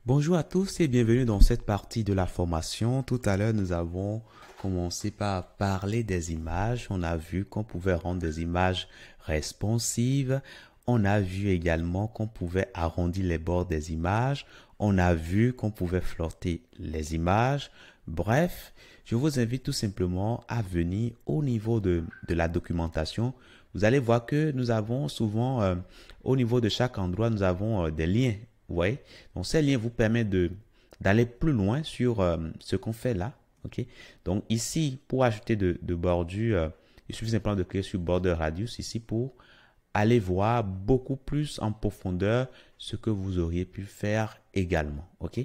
Bonjour à tous et bienvenue dans cette partie de la formation. Tout à l'heure, nous avons commencé par parler des images. On a vu qu'on pouvait rendre des images responsives. On a vu également qu'on pouvait arrondir les bords des images. On a vu qu'on pouvait flotter les images. Bref, je vous invite tout simplement à venir au niveau de la documentation. Vous allez voir que nous avons souvent, au niveau de chaque endroit, nous avons des liens. Ouais. Donc, ces liens vous permettent d'aller plus loin sur ce qu'on fait là. OK? Donc, ici, pour ajouter de bordure, il suffit simplement de cliquer sur Border Radius ici pour aller voir beaucoup plus en profondeur ce que vous auriez pu faire également. OK?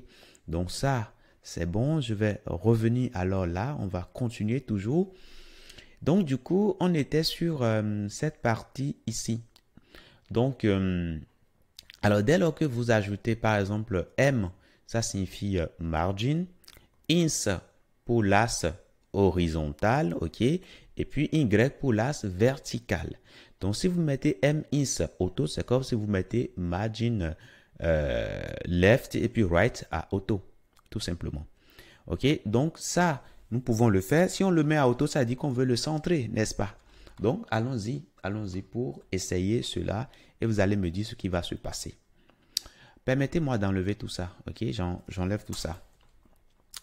Donc, ça, c'est bon. Je vais revenir alors là. On va continuer toujours. Donc, du coup, on était sur cette partie ici. Donc, alors, dès lors que vous ajoutez par exemple M, ça signifie margin, ins pour l'axe horizontal, ok, et puis Y pour l'axe vertical. Donc, si vous mettez M ins auto, c'est comme si vous mettez margin left et puis right à auto, tout simplement. Ok, donc ça, nous pouvons le faire. Si on le met à auto, ça dit qu'on veut le centrer, n'est-ce pas? Donc, allons-y pour essayer cela et vous allez me dire ce qui va se passer. Permettez-moi d'enlever tout ça, ok? J'enlève tout ça.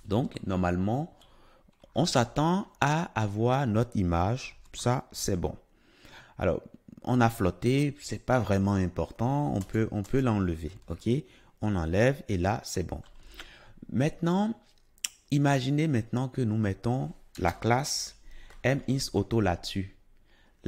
Donc, normalement, on s'attend à avoir notre image. Ça, c'est bon. Alors, on a flotté, c'est pas vraiment important. On peut l'enlever, ok? On enlève et là, c'est bon. Maintenant, imaginez maintenant que nous mettons la classe MIsAuto là-dessus.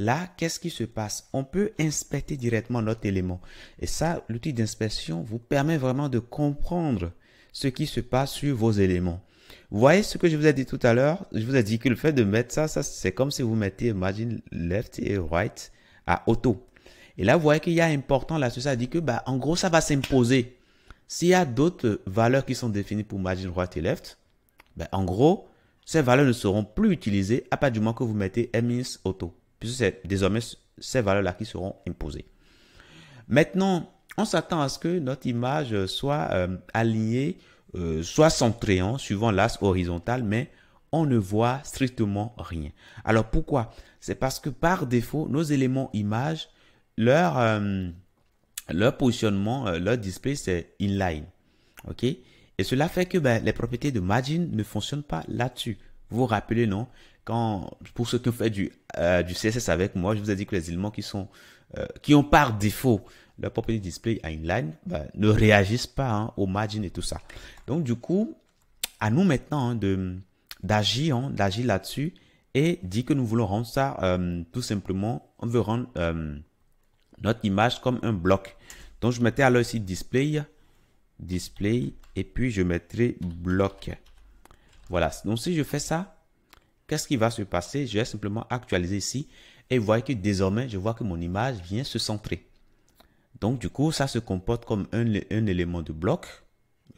Là, qu'est-ce qui se passe? On peut inspecter directement notre élément. Et ça, l'outil d'inspection vous permet vraiment de comprendre ce qui se passe sur vos éléments. Vous voyez ce que je vous ai dit tout à l'heure? Je vous ai dit que le fait de mettre ça c'est comme si vous mettez margin left et right à auto. Et là, vous voyez qu'il y a important là-dessus. Ça dit que, en gros, ça va s'imposer. S'il y a d'autres valeurs qui sont définies pour margin right et left, en gros, ces valeurs ne seront plus utilisées à partir du moment que vous mettez MIS auto, puisque c'est désormais ces valeurs-là qui seront imposées. Maintenant, on s'attend à ce que notre image soit alignée, soit centrée, suivant l'axe horizontal, mais on ne voit strictement rien. Alors pourquoi? C'est parce que par défaut, nos éléments images, leur positionnement, leur display, c'est inline. OK? Et cela fait que les propriétés de margin ne fonctionnent pas là-dessus. Vous vous rappelez, non? Pour ceux qui ont fait du CSS avec moi, je vous ai dit que les éléments qui ont par défaut leur propriété display à inline ne réagissent pas au margin et tout ça. Donc, du coup, à nous maintenant d'agir là-dessus et dire que nous voulons rendre ça tout simplement, on veut rendre notre image comme un bloc. Donc, je mettais alors ici display et puis je mettrai bloc. Voilà. Donc, si je fais ça, qu'est-ce qui va se passer? Je vais simplement actualiser ici et vous voyez que désormais, je vois que mon image vient se centrer. Donc, du coup, ça se comporte comme un élément de bloc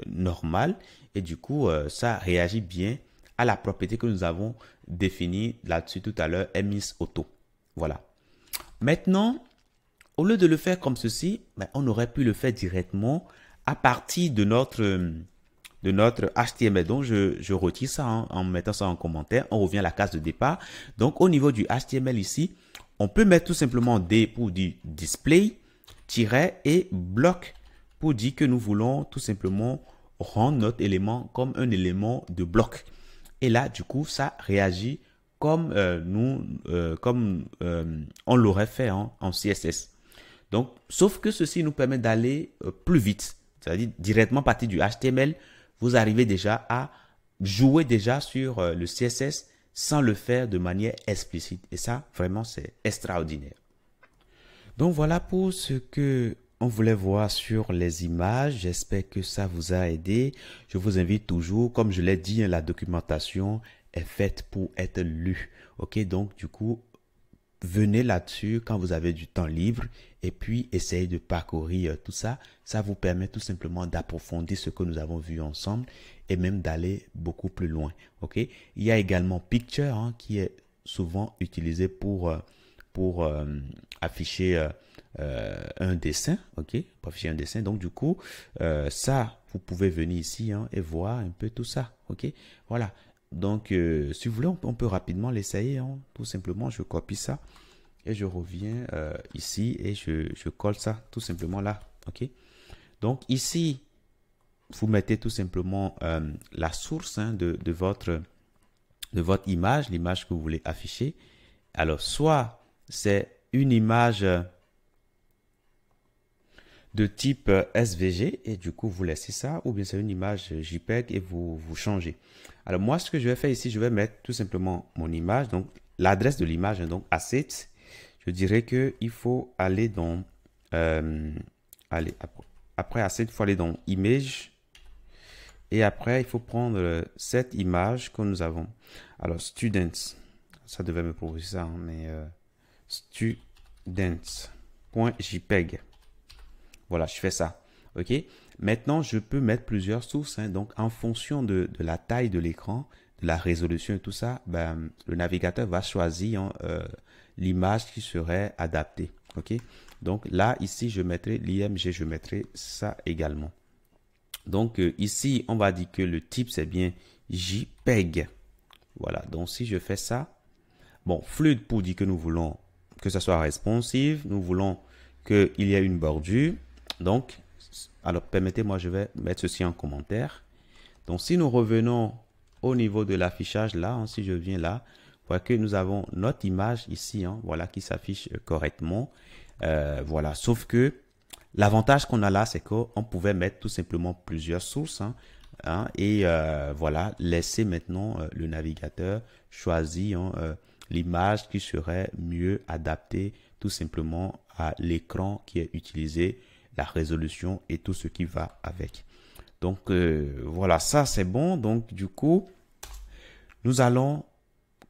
normal et du coup, ça réagit bien à la propriété que nous avons définie là-dessus tout à l'heure, MIsAuto. Voilà. Maintenant, au lieu de le faire comme ceci, on aurait pu le faire directement à partir de notre HTML. Donc, je retire ça en mettant ça en commentaire. On revient à la case de départ. Donc, au niveau du HTML ici, on peut mettre tout simplement D pour dire display, tiret et bloc pour dire que nous voulons tout simplement rendre notre élément comme un élément de bloc. Et là, du coup, ça réagit comme on l'aurait fait en CSS. Donc, sauf que ceci nous permet d'aller plus vite. C'est-à-dire directement à partir du HTML, vous arrivez déjà à jouer déjà sur le CSS sans le faire de manière explicite. Et ça, vraiment, c'est extraordinaire. Donc, voilà pour ce que on voulait voir sur les images. J'espère que ça vous a aidé. Je vous invite toujours, comme je l'ai dit, la documentation est faite pour être lue. OK, donc du coup, venez là-dessus quand vous avez du temps libre et puis essayez de parcourir tout ça. Ça vous permet tout simplement d'approfondir ce que nous avons vu ensemble et même d'aller beaucoup plus loin. OK? Il y a également Picture qui est souvent utilisé pour afficher un dessin, ok, pour afficher un dessin. Donc du coup, ça, vous pouvez venir ici et voir un peu tout ça, ok. Voilà. Donc, si vous voulez, on peut rapidement l'essayer. Tout simplement, je copie ça et je reviens ici et je colle ça tout simplement là, ok. Donc ici, vous mettez tout simplement la source de votre image, l'image que vous voulez afficher. Alors, soit c'est une image de type SVG et du coup, vous laissez ça, ou bien c'est une image JPEG et vous changez. Alors, moi, ce que je vais faire ici, je vais mettre tout simplement mon image, donc l'adresse de l'image, donc Assets. Je dirais qu'il faut aller dans, après Assets, il faut aller dans Image. Et après, il faut prendre cette image que nous avons. Alors, Students, ça devait me proposer ça, mais students.jpg. Voilà, je fais ça. OK. Maintenant, je peux mettre plusieurs sources. Donc, en fonction de la taille de l'écran, de la résolution et tout ça, le navigateur va choisir l'image qui serait adaptée. OK. Donc, là, ici, je mettrai l'IMG, je mettrai ça également. Donc, ici, on va dire que le type, c'est bien JPEG. Voilà. Donc, si je fais ça, bon, fluide pour dire que nous voulons que ça soit responsive. Nous voulons qu'il y ait une bordure. Donc, alors, permettez-moi, je vais mettre ceci en commentaire. Donc, si nous revenons au niveau de l'affichage, là, si je viens là, vous voyez que nous avons notre image ici, voilà, qui s'affiche correctement. Voilà, sauf que l'avantage qu'on a là, c'est qu'on pouvait mettre tout simplement plusieurs sources et voilà, laisser maintenant le navigateur choisir l'image qui serait mieux adaptée tout simplement à l'écran qui est utilisé, la résolution et tout ce qui va avec. Donc voilà, ça c'est bon. Donc du coup, nous allons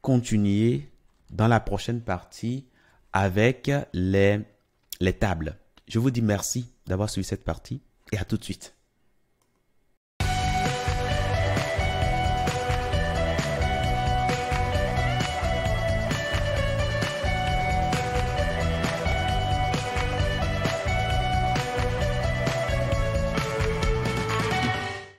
continuer dans la prochaine partie avec les tables. Je vous dis merci d'avoir suivi cette partie et à tout de suite.